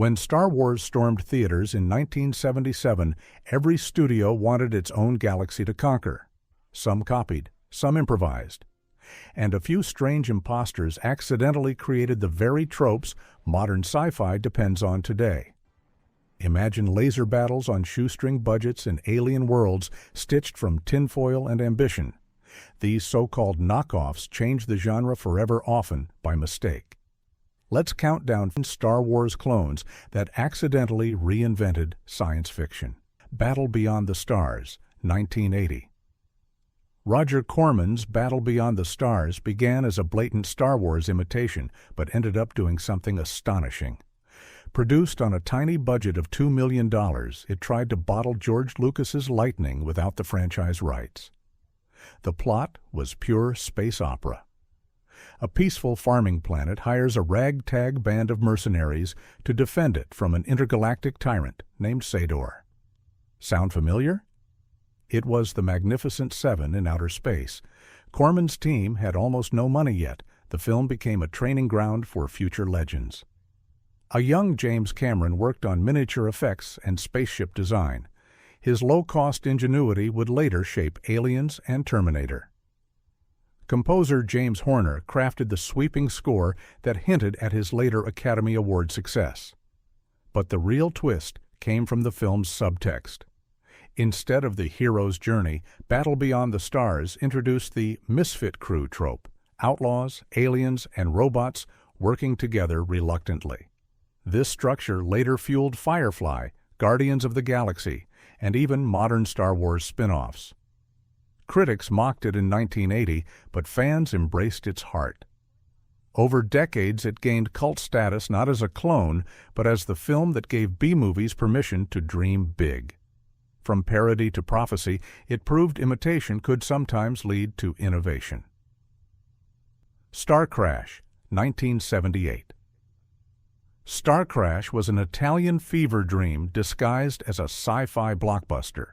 When Star Wars stormed theaters in 1977, every studio wanted its own galaxy to conquer. Some copied, some improvised. And a few strange imposters accidentally created the very tropes modern sci-fi depends on today. Imagine laser battles on shoestring budgets in alien worlds stitched from tinfoil and ambition. These so-called knockoffs change the genre forever, often by mistake. Let's count down Star Wars clones that accidentally reinvented science fiction. Battle Beyond the Stars, 1980. Roger Corman's Battle Beyond the Stars began as a blatant Star Wars imitation, but ended up doing something astonishing. Produced on a tiny budget of $2 million, it tried to bottle George Lucas's Lightning without the franchise rights. The plot was pure space opera. A peaceful farming planet hires a ragtag band of mercenaries to defend it from an intergalactic tyrant named Sador. Sound familiar? It was the Magnificent Seven in outer space. Corman's team had almost no money yet. The film became a training ground for future legends. A young James Cameron worked on miniature effects and spaceship design. His low-cost ingenuity would later shape Aliens and Terminator. Composer James Horner crafted the sweeping score that hinted at his later Academy Award success. But the real twist came from the film's subtext. Instead of the hero's journey, Battle Beyond the Stars introduced the misfit crew trope, outlaws, aliens, and robots working together reluctantly. This structure later fueled Firefly, Guardians of the Galaxy, and even modern Star Wars spin-offs. Critics mocked it in 1980, but fans embraced its heart. Over decades, it gained cult status not as a clone, but as the film that gave B-movies permission to dream big. From parody to prophecy, it proved imitation could sometimes lead to innovation. Star Crash, 1978. Star Crash was an Italian fever dream disguised as a sci-fi blockbuster.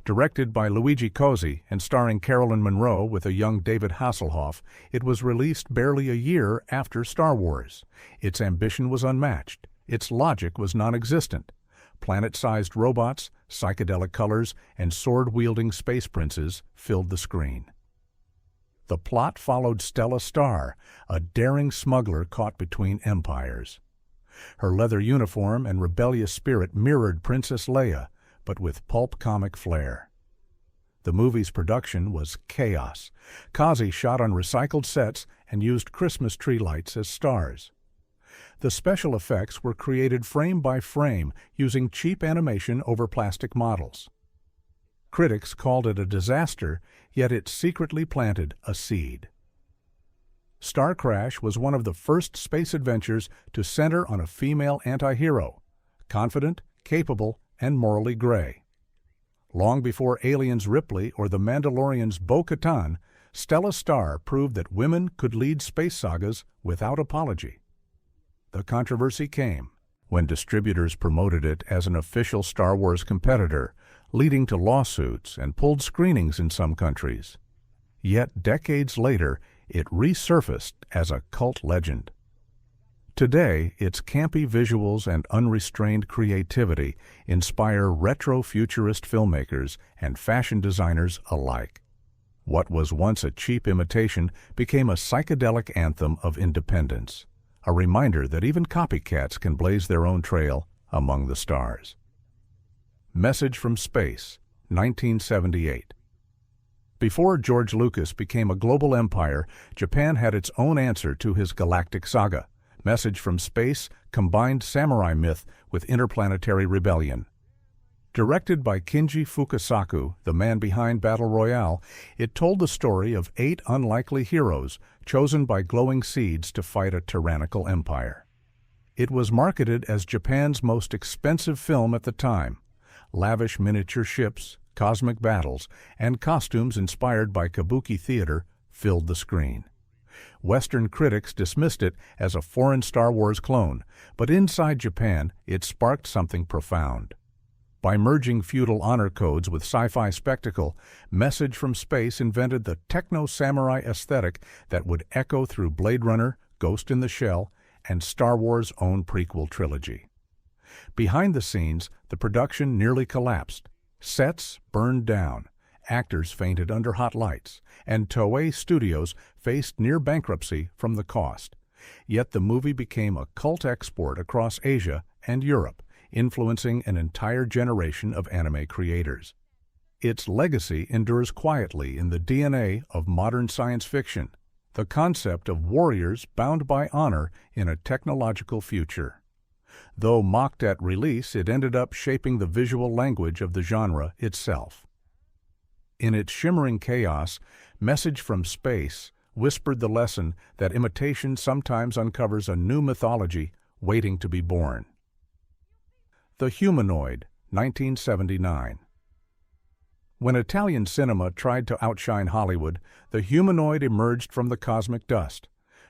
Directed by Luigi Cozzi and starring Carolyn Monroe with a young David Hasselhoff, it was released barely a year after Star Wars. Its ambition was unmatched. Its logic was non-existent. Planet-sized robots, psychedelic colors, and sword-wielding space princes filled the screen. The plot followed Stella Star, a daring smuggler caught between empires. Her leather uniform and rebellious spirit mirrored Princess Leia, but with pulp comic flair. The movie's production was chaos. Cozzi shot on recycled sets and used Christmas tree lights as stars. The special effects were created frame by frame using cheap animation over plastic models. Critics called it a disaster, yet it secretly planted a seed. Star Crash was one of the first space adventures to center on a female anti-hero, confident, capable, and morally gray. Long before Aliens Ripley or The Mandalorian's Bo-Katan, Stella Star proved that women could lead space sagas without apology. The controversy came when distributors promoted it as an official Star Wars competitor, leading to lawsuits and pulled screenings in some countries. Yet decades later, it resurfaced as a cult legend. Today, its campy visuals and unrestrained creativity inspire retro-futurist filmmakers and fashion designers alike. What was once a cheap imitation became a psychedelic anthem of independence, a reminder that even copycats can blaze their own trail among the stars. Message from Space, 1978. Before George Lucas became a global empire, Japan had its own answer to his galactic saga. Message from Space combined samurai myth with interplanetary rebellion. Directed by Kinji Fukasaku, the man behind Battle Royale, it told the story of 8 unlikely heroes chosen by glowing seeds to fight a tyrannical empire. It was marketed as Japan's most expensive film at the time. Lavish miniature ships, cosmic battles, and costumes inspired by kabuki theater filled the screen. Western critics dismissed it as a foreign Star Wars clone, but inside Japan, it sparked something profound. By merging feudal honor codes with sci-fi spectacle, Message from Space invented the techno-samurai aesthetic that would echo through Blade Runner, Ghost in the Shell, and Star Wars' own prequel trilogy. Behind the scenes, the production nearly collapsed. Sets burned down, actors fainted under hot lights, and Toei Studios faced near bankruptcy from the cost. Yet the movie became a cult export across Asia and Europe, influencing an entire generation of anime creators. Its legacy endures quietly in the DNA of modern science fiction, the concept of warriors bound by honor in a technological future. Though mocked at release, it ended up shaping the visual language of the genre itself. In its shimmering chaos, Message from Space whispered the lesson that imitation sometimes uncovers a new mythology waiting to be born. The Humanoid, 1979. When Italian cinema tried to outshine Hollywood, The Humanoid emerged from the cosmic dust.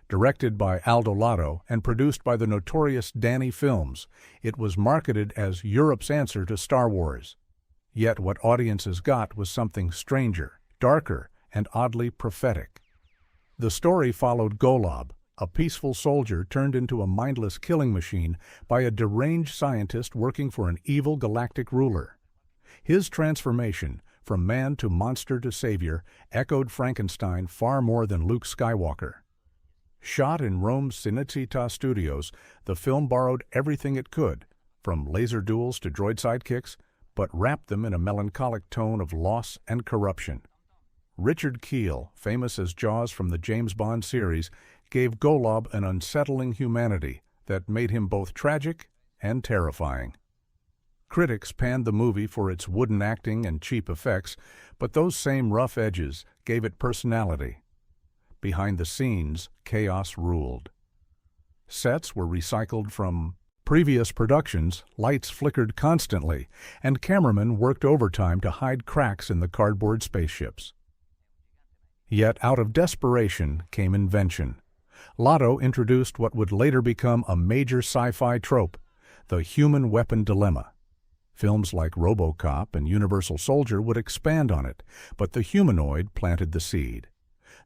Directed by Aldo Lado and produced by the notorious Danny Films, it was marketed as Europe's answer to Star Wars. Yet what audiences got was something stranger, darker, and oddly prophetic. The story followed Golob, a peaceful soldier turned into a mindless killing machine by a deranged scientist working for an evil galactic ruler. His transformation, from man to monster to savior, echoed Frankenstein far more than Luke Skywalker. Shot in Rome's Cinecittà Studios, the film borrowed everything it could, from laser duels to droid sidekicks, but wrapped them in a melancholic tone of loss and corruption. Richard Kiel, famous as Jaws from the James Bond series, gave Golob an unsettling humanity that made him both tragic and terrifying. Critics panned the movie for its wooden acting and cheap effects, but those same rough edges gave it personality. Behind the scenes, chaos ruled. Sets were recycled from previous productions, lights flickered constantly, and cameramen worked overtime to hide cracks in the cardboard spaceships. Yet out of desperation came invention. Lotto introduced what would later become a major sci-fi trope, the human weapon dilemma. Films like RoboCop and Universal Soldier would expand on it, but The Humanoid planted the seed.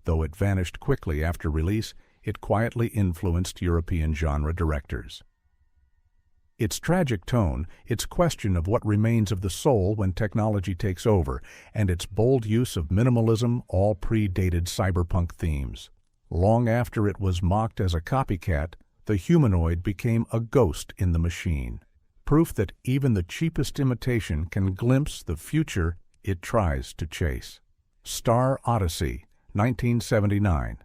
Though it vanished quickly after release, it quietly influenced European genre directors. Its tragic tone, its question of what remains of the soul when technology takes over, and its bold use of minimalism all predated cyberpunk themes. Long after it was mocked as a copycat, The Humanoid became a ghost in the machine. Proof that even the cheapest imitation can glimpse the future it tries to chase. Star Odyssey, 1979.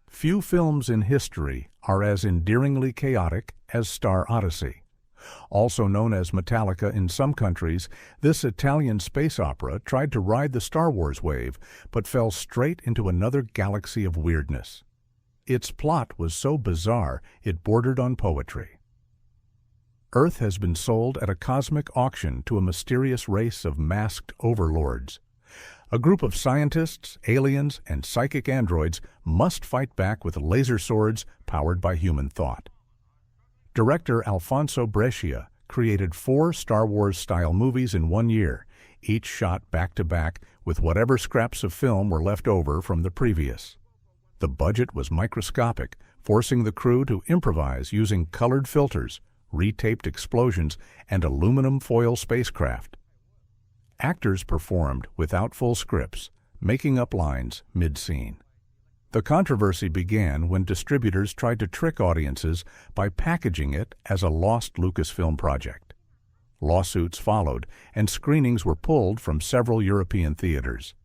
Few films in history are as endearingly chaotic as Star Odyssey. Also known as Metallica in some countries, this Italian space opera tried to ride the Star Wars wave, but fell straight into another galaxy of weirdness. Its plot was so bizarre it bordered on poetry. Earth has been sold at a cosmic auction to a mysterious race of masked overlords. A group of scientists, aliens, and psychic androids must fight back with laser swords powered by human thought. Director Alfonso Brescia created 4 Star Wars-style movies in 1 year, each shot back-to-back with whatever scraps of film were left over from the previous. The budget was microscopic, forcing the crew to improvise using colored filters, retaped explosions, and aluminum foil spacecraft. Actors performed without full scripts, making up lines mid-scene. The controversy began when distributors tried to trick audiences by packaging it as a lost Lucasfilm project. Lawsuits followed, and screenings were pulled from several European theaters.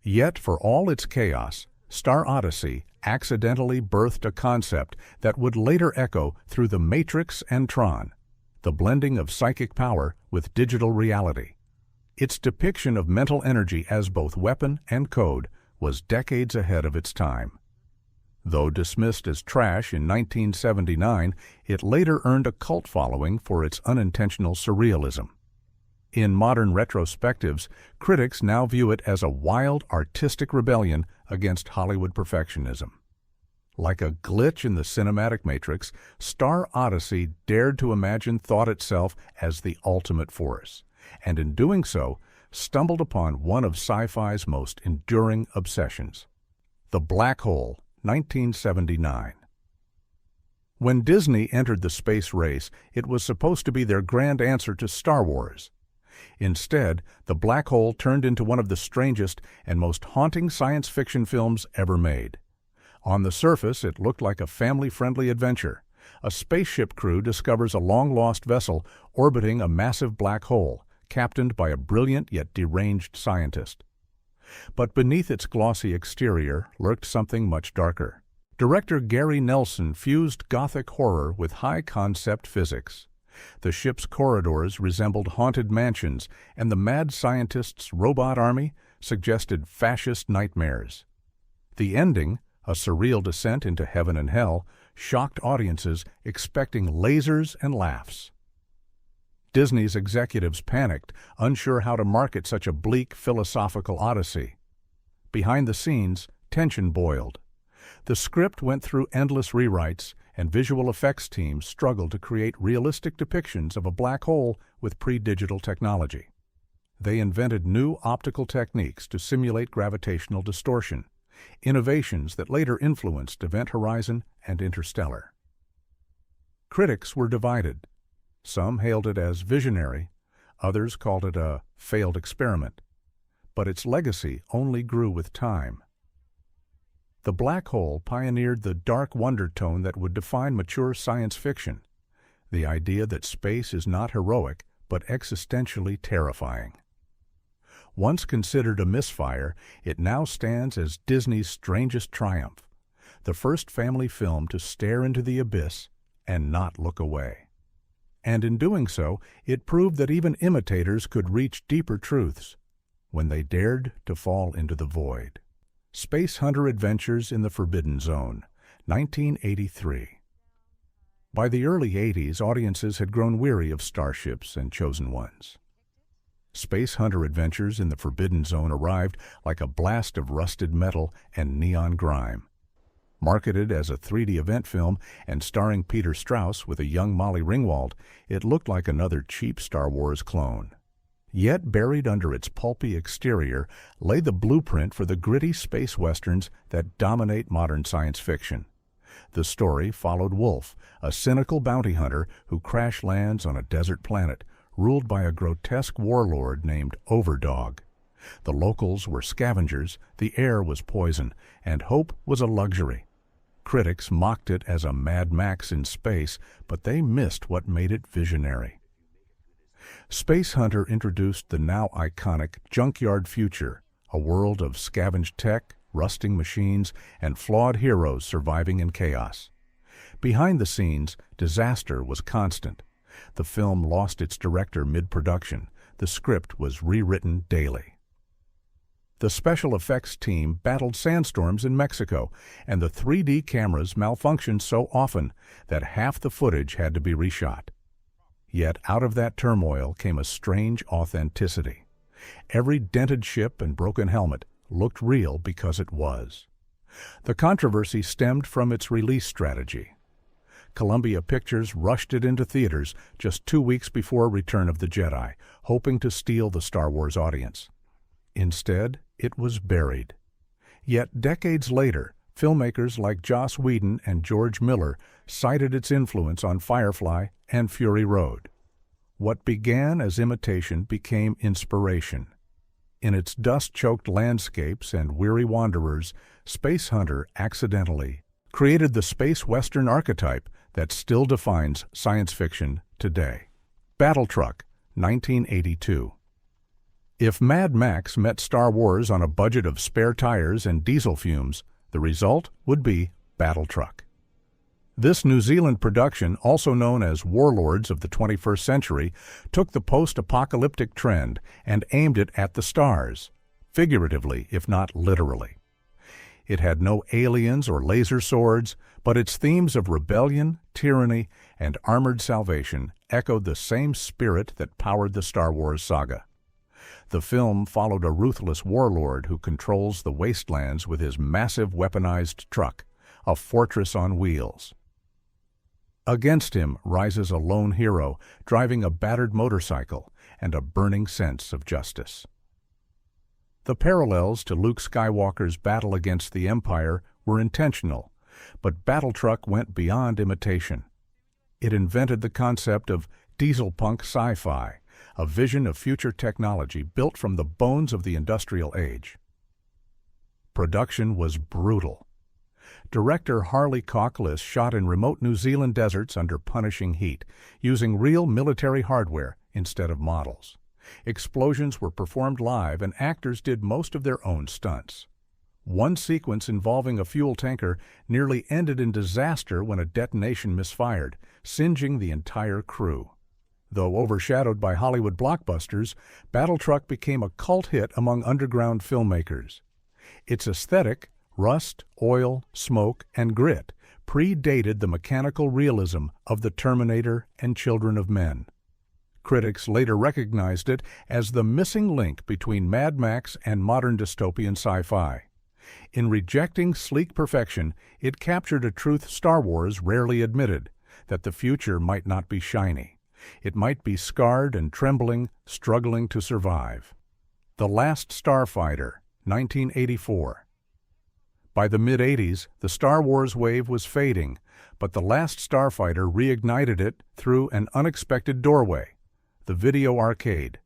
Yet, for all its chaos, Star Odyssey accidentally birthed a concept that would later echo through The Matrix and Tron, the blending of psychic power with digital reality. Its depiction of mental energy as both weapon and code was decades ahead of its time. Though dismissed as trash in 1979, it later earned a cult following for its unintentional surrealism. In modern retrospectives, critics now view it as a wild, artistic rebellion against Hollywood perfectionism. Like a glitch in the cinematic matrix, Star Odyssey dared to imagine thought itself as the ultimate force, and in doing so, stumbled upon one of sci-fi's most enduring obsessions. The Black Hole, 1979. When Disney entered the space race, it was supposed to be their grand answer to Star Wars. Instead, the black hole turned into one of the strangest and most haunting science fiction films ever made. On the surface, it looked like a family-friendly adventure. A spaceship crew discovers a long-lost vessel orbiting a massive black hole, captained by a brilliant yet deranged scientist. But beneath its glossy exterior lurked something much darker. Director Gary Nelson fused gothic horror with high-concept physics. The ship's corridors resembled haunted mansions, and the mad scientist's robot army suggested fascist nightmares. The ending, a surreal descent into heaven and hell, shocked audiences expecting lasers and laughs. Disney's executives panicked, unsure how to market such a bleak philosophical odyssey. Behind the scenes, tension boiled. The script went through endless rewrites, and visual effects teams struggled to create realistic depictions of a black hole with pre-digital technology. They invented new optical techniques to simulate gravitational distortion, innovations that later influenced Event Horizon and Interstellar. Critics were divided. Some hailed it as visionary, others called it a failed experiment. But its legacy only grew with time. The black hole pioneered the dark wonder tone that would define mature science fiction, the idea that space is not heroic but existentially terrifying. Once considered a misfire, it now stands as Disney's strangest triumph, the first family film to stare into the abyss and not look away. And in doing so, it proved that even imitators could reach deeper truths when they dared to fall into the void. Space Hunter Adventures in the Forbidden Zone, 1983. By the early 80s, audiences had grown weary of starships and chosen ones. Space Hunter Adventures in the Forbidden Zone arrived like a blast of rusted metal and neon grime. Marketed as a 3D event film and starring Peter Strauss with a young Molly Ringwald, it looked like another cheap Star Wars clone. Yet buried under its pulpy exterior lay the blueprint for the gritty space westerns that dominate modern science fiction. The story followed Wolf, a cynical bounty hunter who crash lands on a desert planet ruled by a grotesque warlord named Overdog. The locals were scavengers, the air was poison, and hope was a luxury. Critics mocked it as a Mad Max in space, but they missed what made it visionary. Space Hunter introduced the now iconic junkyard future, a world of scavenged tech, rusting machines, and flawed heroes surviving in chaos. Behind the scenes, disaster was constant. The film lost its director mid-production. The script was rewritten daily. The special effects team battled sandstorms in Mexico, and the 3D cameras malfunctioned so often that half the footage had to be reshot. Yet out of that turmoil came a strange authenticity. Every dented ship and broken helmet looked real because it was. The controversy stemmed from its release strategy. Columbia Pictures rushed it into theaters just 2 weeks before Return of the Jedi, hoping to steal the Star Wars audience. Instead, it was buried. Yet decades later, filmmakers like Joss Whedon and George Miller cited its influence on Firefly and Fury Road. What began as imitation became inspiration. In its dust-choked landscapes and weary wanderers, Space Hunter accidentally created the space western archetype that still defines science fiction today. Battle Truck, 1982. If Mad Max met Star Wars on a budget of spare tires and diesel fumes, the result would be Battle Truck. This New Zealand production, also known as Warlords of the 21st Century, took the post-apocalyptic trend and aimed it at the stars, figuratively if not literally. It had no aliens or laser swords, but its themes of rebellion, tyranny, and armored salvation echoed the same spirit that powered the Star Wars saga. The film followed a ruthless warlord who controls the wastelands with his massive weaponized truck, a fortress on wheels. Against him rises a lone hero driving a battered motorcycle and a burning sense of justice. The parallels to Luke Skywalker's battle against the Empire were intentional, But Battletruck went beyond imitation. It invented the concept of dieselpunk sci-fi, a vision of future technology built from the bones of the industrial age. Production was brutal. Director Harley Cockliss shot in remote New Zealand deserts under punishing heat, using real military hardware instead of models. Explosions were performed live and actors did most of their own stunts. One sequence involving a fuel tanker nearly ended in disaster when a detonation misfired, singeing the entire crew. Though overshadowed by Hollywood blockbusters, Battletruck became a cult hit among underground filmmakers. Its aesthetic, rust, oil, smoke, and grit, predated the mechanical realism of The Terminator and Children of Men. Critics later recognized it as the missing link between Mad Max and modern dystopian sci-fi. In rejecting sleek perfection, it captured a truth Star Wars rarely admitted, that the future might not be shiny. It might be scarred and trembling, struggling to survive. The Last Starfighter, 1984. By the mid-'80s, the Star Wars wave was fading, but The Last Starfighter reignited it through an unexpected doorway, the video arcade.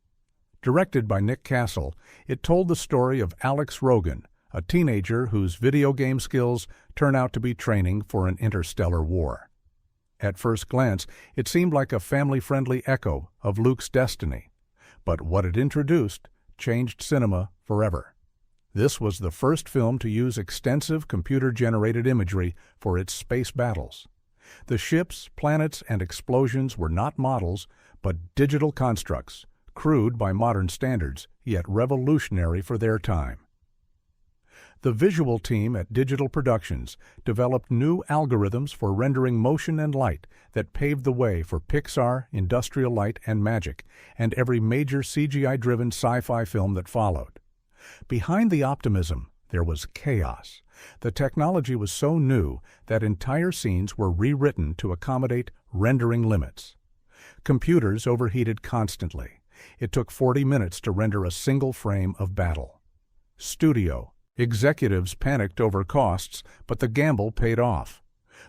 Directed by Nick Castle, it told the story of Alex Rogan, a teenager whose video game skills turn out to be training for an interstellar war. At first glance, it seemed like a family-friendly echo of Luke's destiny, but what it introduced changed cinema forever. This was the first film to use extensive computer-generated imagery for its space battles. The ships, planets, and explosions were not models, but digital constructs, crude by modern standards, yet revolutionary for their time. The visual team at Digital Productions developed new algorithms for rendering motion and light that paved the way for Pixar, Industrial Light and Magic, and every major CGI-driven sci-fi film that followed. Behind the optimism, there was chaos. The technology was so new that entire scenes were rewritten to accommodate rendering limits. Computers overheated constantly. It took 40 minutes to render a single frame of battle. Executives panicked over costs, but the gamble paid off.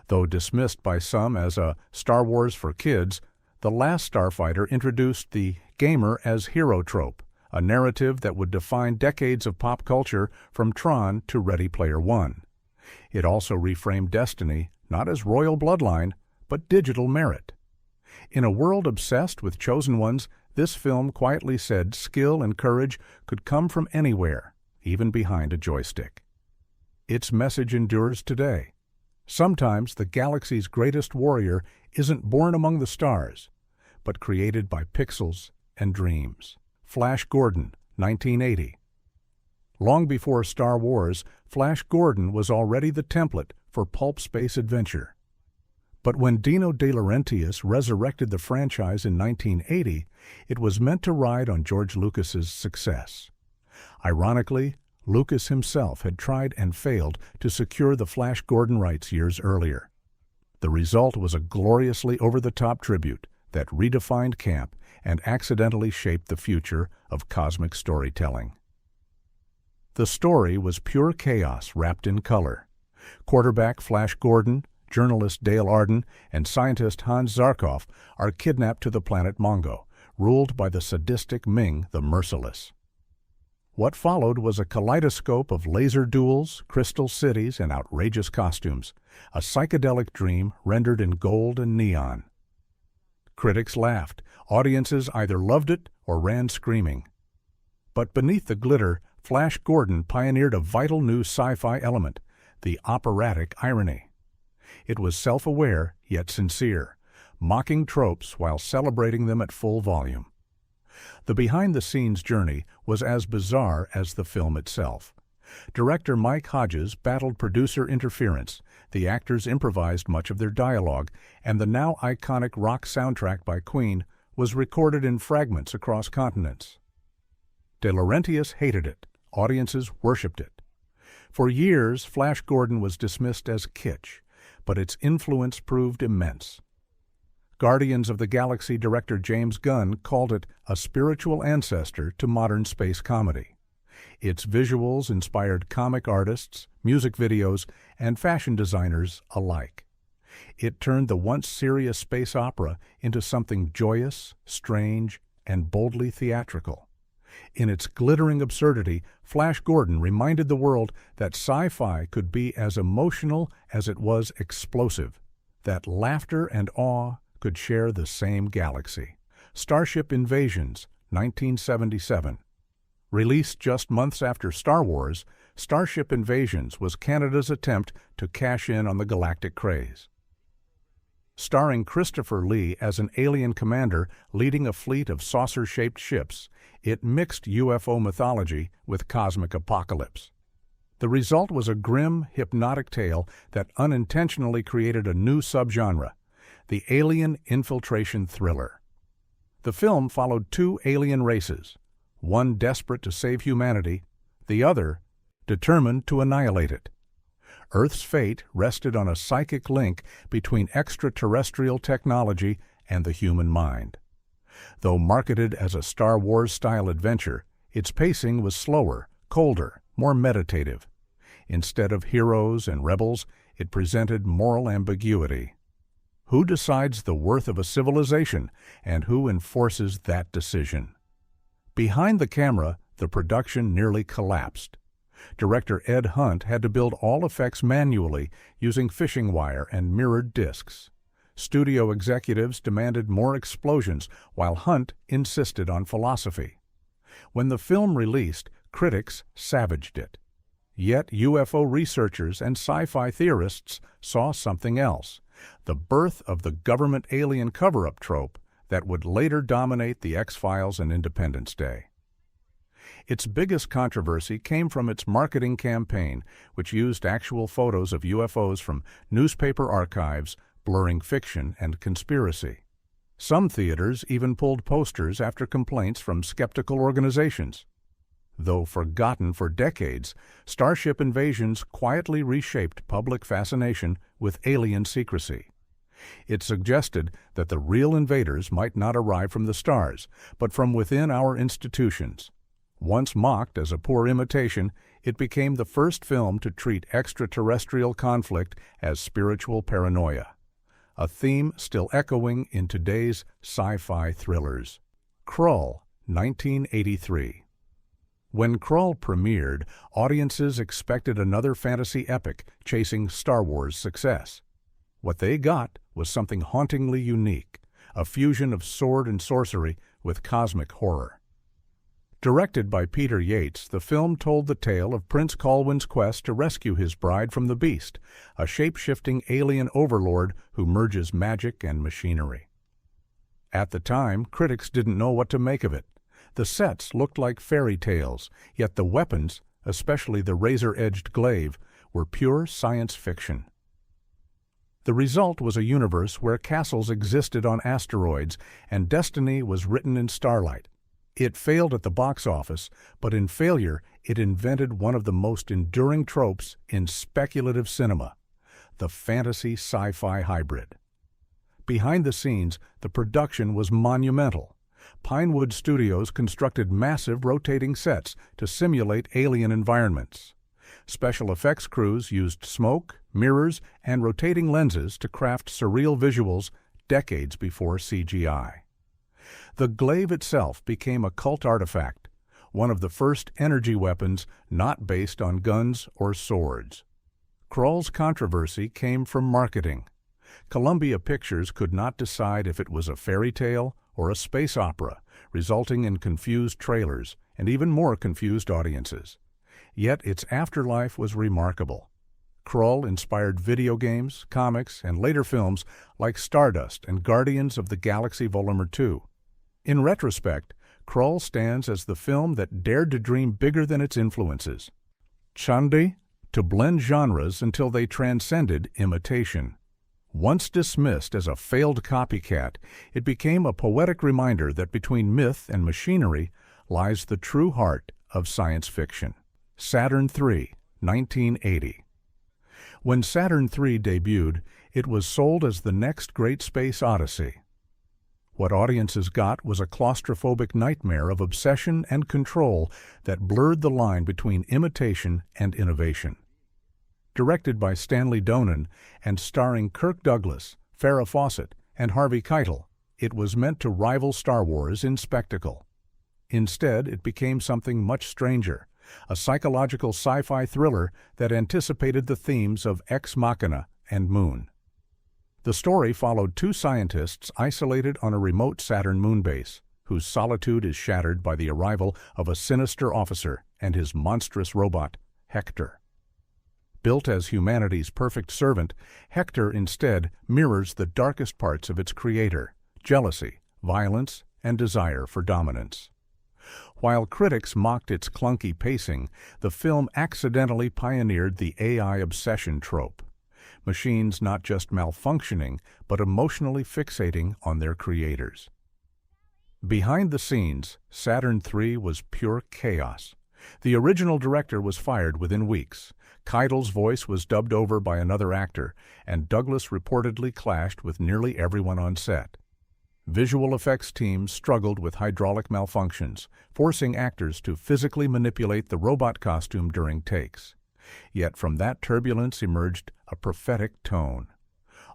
Though dismissed by some as a Star Wars for kids, The Last Starfighter introduced the gamer as hero trope, a narrative that would define decades of pop culture from Tron to Ready Player One. It also reframed destiny not as royal bloodline, but digital merit. In a world obsessed with chosen ones, this film quietly said skill and courage could come from anywhere, even behind a joystick. Its message endures today. Sometimes the galaxy's greatest warrior isn't born among the stars, but created by pixels and dreams. Flash Gordon, 1980. Long before Star Wars, Flash Gordon was already the template for pulp space adventure. But when Dino De Laurentiis resurrected the franchise in 1980, it was meant to ride on George Lucas's success. Ironically, Lucas himself had tried and failed to secure the Flash Gordon rights years earlier. The result was a gloriously over-the-top tribute that redefined camp and accidentally shaped the future of cosmic storytelling. The story was pure chaos wrapped in color. Quarterback Flash Gordon, journalist Dale Arden, and scientist Hans Zarkov are kidnapped to the planet Mongo, ruled by the sadistic Ming the Merciless. What followed was a kaleidoscope of laser duels, crystal cities, and outrageous costumes, a psychedelic dream rendered in gold and neon. Critics laughed. Audiences either loved it or ran screaming. But beneath the glitter, Flash Gordon pioneered a vital new sci-fi element, the operatic irony. It was self-aware yet sincere, mocking tropes while celebrating them at full volume. The behind-the-scenes journey was as bizarre as the film itself. Director Mike Hodges battled producer interference, the actors improvised much of their dialogue, and the now iconic rock soundtrack by Queen was recorded in fragments across continents. De Laurentiis hated it. Audiences worshipped it. For years, Flash Gordon was dismissed as kitsch, but its influence proved immense. Guardians of the Galaxy director James Gunn called it a spiritual ancestor to modern space comedy. Its visuals inspired comic artists, music videos, and fashion designers alike. It turned the once serious space opera into something joyous, strange, and boldly theatrical. In its glittering absurdity, Flash Gordon reminded the world that sci-fi could be as emotional as it was explosive, that laughter and awe could share the same galaxy. Starship Invasions, 1977. Released just months after Star Wars, Starship Invasions was Canada's attempt to cash in on the galactic craze. Starring Christopher Lee as an alien commander leading a fleet of saucer-shaped ships, it mixed UFO mythology with cosmic apocalypse. The result was a grim, hypnotic tale that unintentionally created a new subgenre, the alien infiltration thriller. The film followed two alien races, one desperate to save humanity, the other determined to annihilate it. Earth's fate rested on a psychic link between extraterrestrial technology and the human mind. Though marketed as a Star Wars-style adventure, its pacing was slower, colder, more meditative. Instead of heroes and rebels, it presented moral ambiguity. Who decides the worth of a civilization, and who enforces that decision? Behind the camera, the production nearly collapsed. Director Ed Hunt had to build all effects manually using fishing wire and mirrored discs. Studio executives demanded more explosions, while Hunt insisted on philosophy. When the film released, critics savaged it. Yet UFO researchers and sci-fi theorists saw something else, the birth of the government alien cover-up trope that would later dominate The X-Files and Independence Day. Its biggest controversy came from its marketing campaign, which used actual photos of UFOs from newspaper archives, blurring fiction and conspiracy. Some theaters even pulled posters after complaints from skeptical organizations. Though forgotten for decades, Starship Invasions quietly reshaped public fascination with alien secrecy. It suggested that the real invaders might not arrive from the stars, but from within our institutions. Once mocked as a poor imitation, it became the first film to treat extraterrestrial conflict as spiritual paranoia, a theme still echoing in today's sci-fi thrillers. Krull, 1983. When Krull premiered, audiences expected another fantasy epic chasing Star Wars success. What they got was something hauntingly unique, a fusion of sword and sorcery with cosmic horror. Directed by Peter Yates, the film told the tale of Prince Colwyn's quest to rescue his bride from the Beast, a shape-shifting alien overlord who merges magic and machinery. At the time, critics didn't know what to make of it. The sets looked like fairy tales, yet the weapons, especially the razor-edged glaive, were pure science fiction. The result was a universe where castles existed on asteroids and destiny was written in starlight. It failed at the box office, but in failure it invented one of the most enduring tropes in speculative cinema, the fantasy sci-fi hybrid. Behind the scenes, the production was monumental. Pinewood Studios constructed massive rotating sets to simulate alien environments. Special effects crews used smoke, mirrors, and rotating lenses to craft surreal visuals decades before CGI. The glaive itself became a cult artifact, one of the first energy weapons not based on guns or swords. Krull's controversy came from marketing. Columbia Pictures could not decide if it was a fairy tale or a space opera, resulting in confused trailers and even more confused audiences. Yet its afterlife was remarkable. Krull inspired video games, comics, and later films like Stardust and Guardians of the Galaxy Volume 2. In retrospect, Krull stands as the film that dared to dream bigger than its influences. Chandi, to blend genres until they transcended imitation. Once dismissed as a failed copycat, it became a poetic reminder that between myth and machinery lies the true heart of science fiction. Saturn III, 1980. When Saturn III debuted, it was sold as the next great space odyssey. What audiences got was a claustrophobic nightmare of obsession and control that blurred the line between imitation and innovation. Directed by Stanley Donen and starring Kirk Douglas, Farrah Fawcett, and Harvey Keitel, it was meant to rival Star Wars in spectacle. Instead, it became something much stranger, a psychological sci-fi thriller that anticipated the themes of Ex Machina and Moon. The story followed two scientists isolated on a remote Saturn moonbase, whose solitude is shattered by the arrival of a sinister officer and his monstrous robot, Hector. Built as humanity's perfect servant, Hector instead mirrors the darkest parts of its creator: jealousy, violence, and desire for dominance. While critics mocked its clunky pacing, the film accidentally pioneered the AI obsession trope. Machines not just malfunctioning, but emotionally fixating on their creators. Behind the scenes, Saturn III was pure chaos. The original director was fired within weeks. Keitel's voice was dubbed over by another actor, and Douglas reportedly clashed with nearly everyone on set. Visual effects teams struggled with hydraulic malfunctions, forcing actors to physically manipulate the robot costume during takes. Yet from that turbulence emerged a prophetic tone.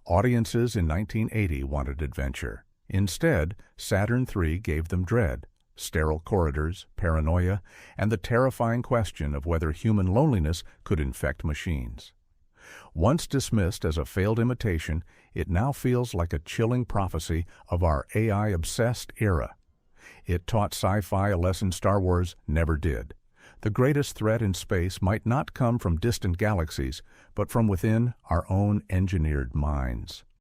Audiences in 1980 wanted adventure. Instead, Saturn III gave them dread, sterile corridors, paranoia, and the terrifying question of whether human loneliness could infect machines. Once dismissed as a failed imitation, it now feels like a chilling prophecy of our AI-obsessed era. It taught sci-fi a lesson Star Wars never did. The greatest threat in space might not come from distant galaxies, but from within our own engineered minds.